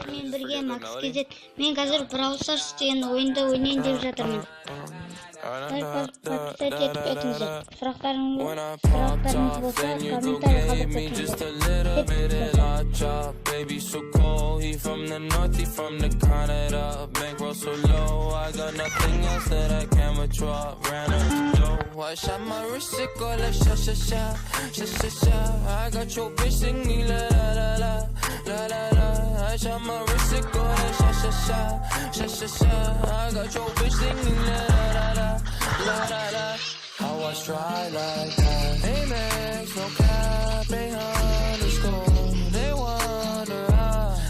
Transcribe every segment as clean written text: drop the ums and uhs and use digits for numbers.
Мен бірге Макс кезет. Мен қазір Brawl Stars деген ойынды ойнайын деп жатырмын. Подписать етіп өтіңіздер. Сұрақтарыңыз болса комментарий қалдырып Baby so cold, he from the north, he from the Canada. Bankroll so low, I got nothing else that I can withdraw. Ran up the dough, I shot my wrist, it go like sha sha sha, sha sha sha. I got your bitch singing la la la la, la la la. I shot my wrist, it go like sha sha sha, sha sha sha. I got your bitch singing la la la la, la la la. How I try like that? Hey man, no cap, hey underscore. They wonder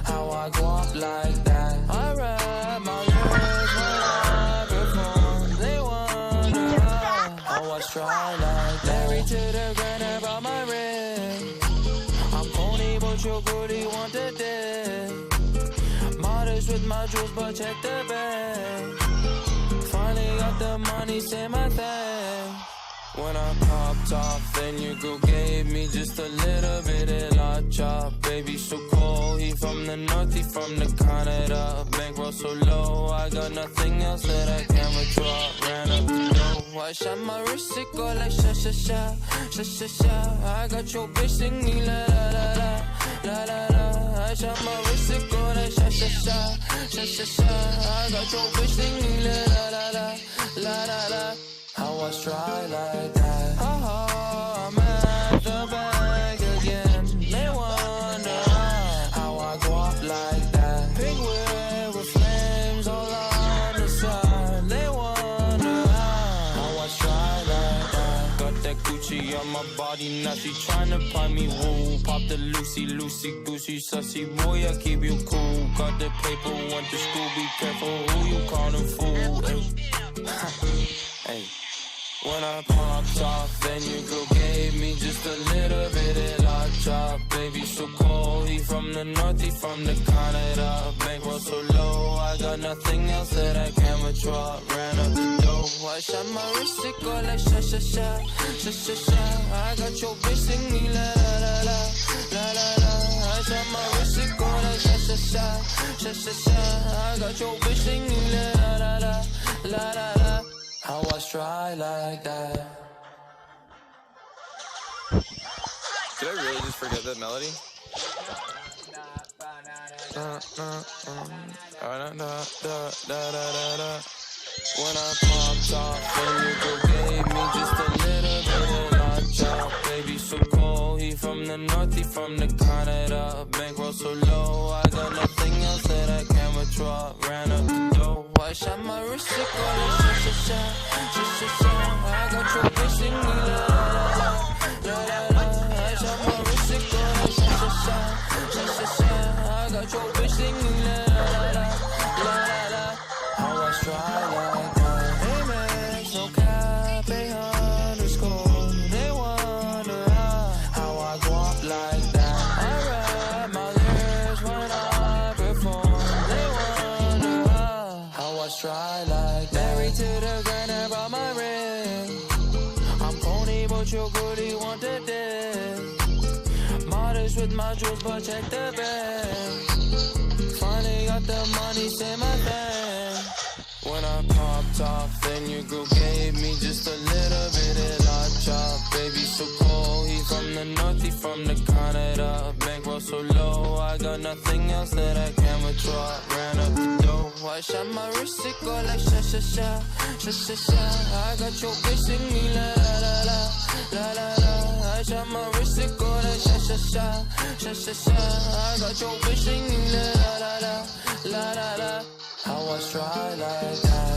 how I go up like that. I rap my lyrics when I perform. They wonder how I try like that. Married to the grand about my ring. I'm corny, but you're good, you want the dick. Modest with my jewels, but check the bag. Finally got the money, say my thing. When I popped off, then your girl gave me just a little bit of la chop. Baby so cold, he from the north, he from the Canada. Bankroll so low, I got nothing else that I can withdraw. Ran up the dough, I shot my wrist, it go like sha sha sha, sha sha sha. I got your bitch singing la la la la, la la la. I shot my wrist, it go like sha sha sha, sha sha sha. I got your bitch singing la la la la, la la la. How I try like that. I'm at the bank again. They wonder how I go up like that. Pink whip with flames all on the side. They wonder how I try like that. Got that Gucci on my body, now she tryna find me woo. Pop the Lucy, goosey, sussy boy, I keep you cool. Got the paper, went to school, be careful who you callin' fool. Hey. When I popped off, then your girl gave me just a little bit of la chop. Baby so cold, he from the north, he from the Canada. Bankroll so low, I got nothing else that I can withdraw. Ran up the dough, I shot my wrist, it go like sha sha sha, sha sha sha. I got your bitch singing la la la la, la la la. I shot my wrist, it go like sha sha sha, sha sha sha. I got your bitch singing la la la, la la la. How I try like that. Did I really just forget that melody? When I popped off, then you go gave me just a little bit of la chop. Baby so cold, he from the north, he from the Canada. Bankroll so low, I got nothing else that I can withdraw. Ran up the dough, I shot my wrist, it go like sha sha sha, sha sha sha. I got your bitch singing la la la, la la la. I shot my wrist, it go like sha sha sha, sha sha sha. I got your bitch singing la la la, la la la. How I try like that. Hey man, no cap, hey underscore. They wonder how I go up like that. I rap my lyrics when I perform. They wonder how I try like that. Married to the grand about my ring. I'm corny, but you're good, you want the dick. Modest with my jewels, but check the bag. Finally got the money, say my thing. When I popped off, then your girl gave me just a little bit of la chop. Baby so cold, he from the north, he from the Canada. Bankroll so low, I got nothing else that I can withdraw. Ran up the dough, I shot my wrist, it go like sha sha sha, sha sha sha. I got your bitch singing la la la la, la la la. I shot my wrist, it go like sha sha sha, sha sha sha. I got your bitch singing la la la la, la la la. How I try like that.